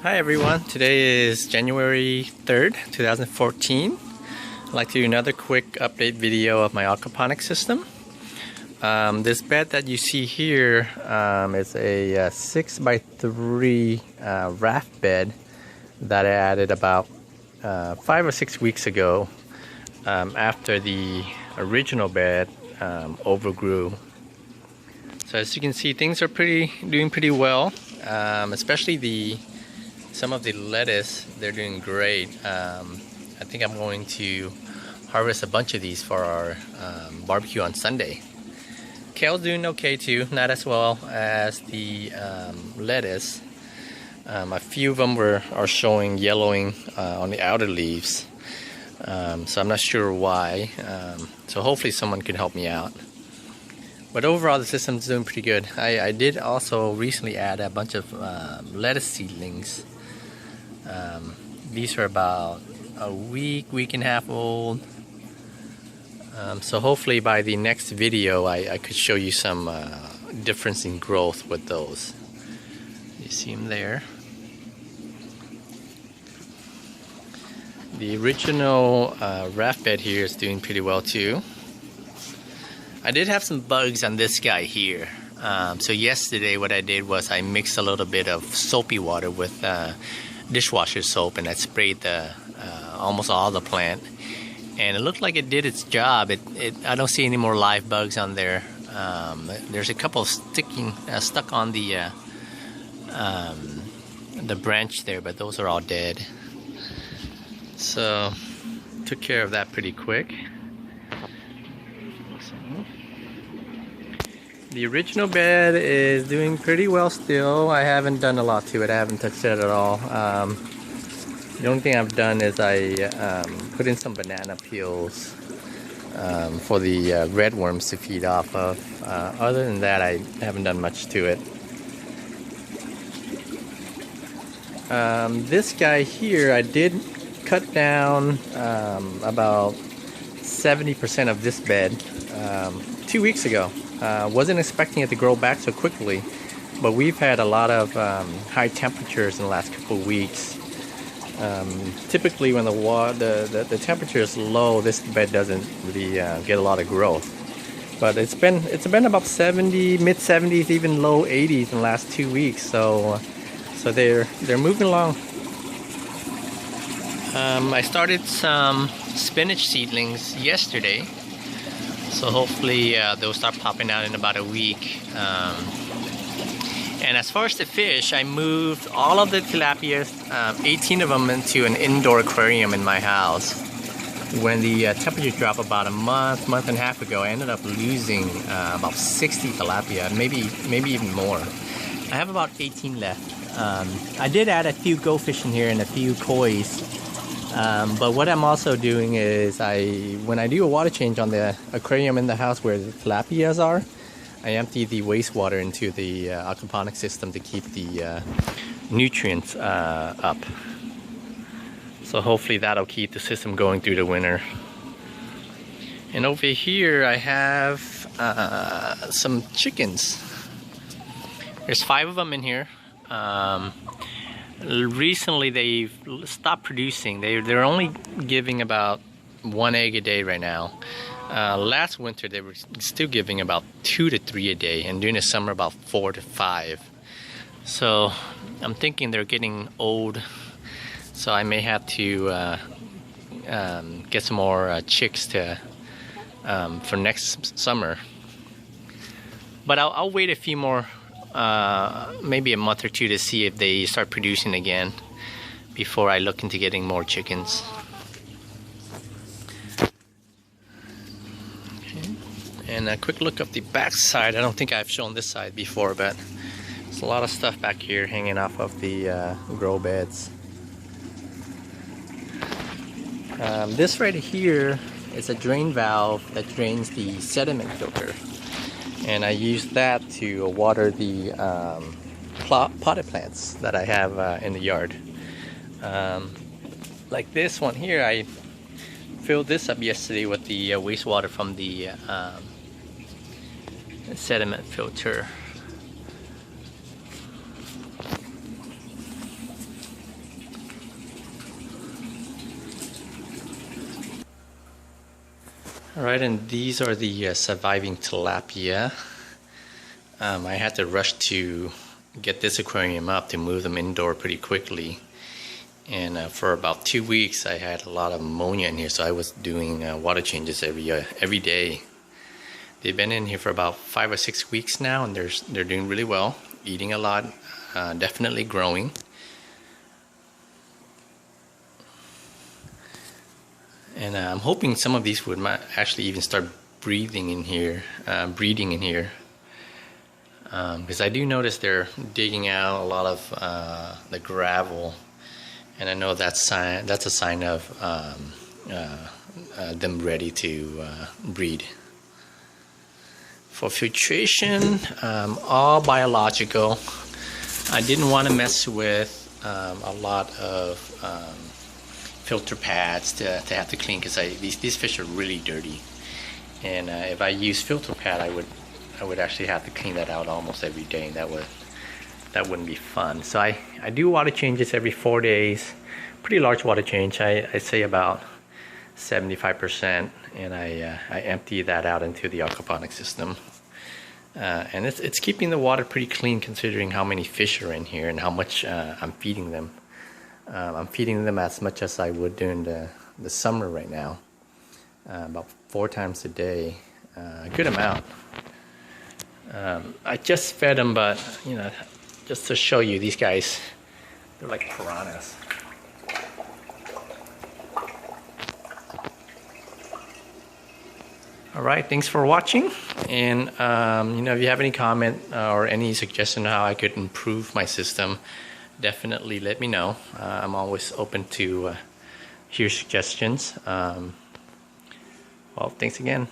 Hi everyone, today is January 3rd, 2014. I'd like to do another quick update video of my aquaponic system. This bed that you see here is a 6x3 raft bed that I added about 5 or 6 weeks ago after the original bed overgrew. So as you can see, things are doing pretty well, especially some of the lettuce. They're doing great. I think I'm going to harvest a bunch of these for our barbecue on Sunday. Kale's doing okay too, not as well as the lettuce. A few of them are showing yellowing on the outer leaves, so I'm not sure why. So hopefully someone can help me out. But overall, the system's doing pretty good. I did also recently add a bunch of lettuce seedlings. These are about a week and a half old. So hopefully by the next video I could show you some difference in growth with those. You see them there. The original raft bed here is doing pretty well too. I did have some bugs on this guy here. So yesterday what I did was I mixed a little bit of soapy water with dishwasher soap, and I sprayed almost all the plant, and it looked like it did its job. I don't see any more live bugs on there. There's a couple stuck on the branch there, but those are all dead. So took care of that pretty quick. The original bed is doing pretty well still. I haven't done a lot to it. I haven't touched it at all. The only thing I've done is I put in some banana peels for the redworms to feed off of. Other than that, I haven't done much to it. This guy here, I did cut down about 70% of this bed 2 weeks ago. Wasn't expecting it to grow back so quickly, but we've had a lot of high temperatures in the last couple of weeks. Typically when the temperature is low, this bed doesn't really get a lot of growth. But it's been about 70, mid 70s, even low 80s in the last 2 weeks. So they're moving along. I started some spinach seedlings yesterday. So hopefully they'll start popping out in about a week. And as far as the fish, I moved all of the tilapias, 18 of them, into an indoor aquarium in my house. When the temperature dropped about a month and a half ago, I ended up losing about 60 tilapia, maybe even more. I have about 18 left. I did add a few goldfish in here and a few kois. But what I'm also doing is when I do a water change on the aquarium in the house where the tilapias are, I empty the wastewater into the aquaponic system to keep the nutrients up. So hopefully that'll keep the system going through the winter. And over here I have some chickens. There's 5 of them in here. Recently they've stopped producing. They're only giving about 1 egg a day right now. Last winter they were still giving about 2 to 3 a day, and during the summer about 4 to 5. So I'm thinking they're getting old, so I may have to get some more chicks for next summer. But I'll wait a few more, maybe a month or two, to see if they start producing again before I look into getting more chickens. Okay. And a quick look up the back side. I don't think I've shown this side before, but there's a lot of stuff back here hanging off of the grow beds. This right here is a drain valve that drains the sediment filter. And I use that to water the potted plants that I have in the yard. Like this one here, I filled this up yesterday with the wastewater from the sediment filter. Alright, and these are the surviving tilapia. I had to rush to get this aquarium up to move them indoor pretty quickly. And for about 2 weeks I had a lot of ammonia in here, so I was doing water changes every day. They've been in here for about 5 or 6 weeks now, and they're doing really well, eating a lot, definitely growing. And I'm hoping some of these would actually even start breeding in here, because I do notice they're digging out a lot of the gravel, and I know that's a sign of them ready to breed. For filtration, all biological. I didn't want to mess with a lot of filter pads to have to clean, because these fish are really dirty, and if I use filter pad, I would actually have to clean that out almost every day, and that wouldn't be fun. So I do water changes every 4 days, pretty large water change. I say about 75%, and I empty that out into the aquaponic system, and it's keeping the water pretty clean considering how many fish are in here and how much I'm feeding them. I'm feeding them as much as I would during the summer right now, about 4 times a day, a good amount. I just fed them, but you know, just to show you, these guys, they're like piranhas. Alright, thanks for watching, and you know, if you have any comment or any suggestion on how I could improve my system, definitely let me know. I'm always open to hear suggestions. Well, thanks again.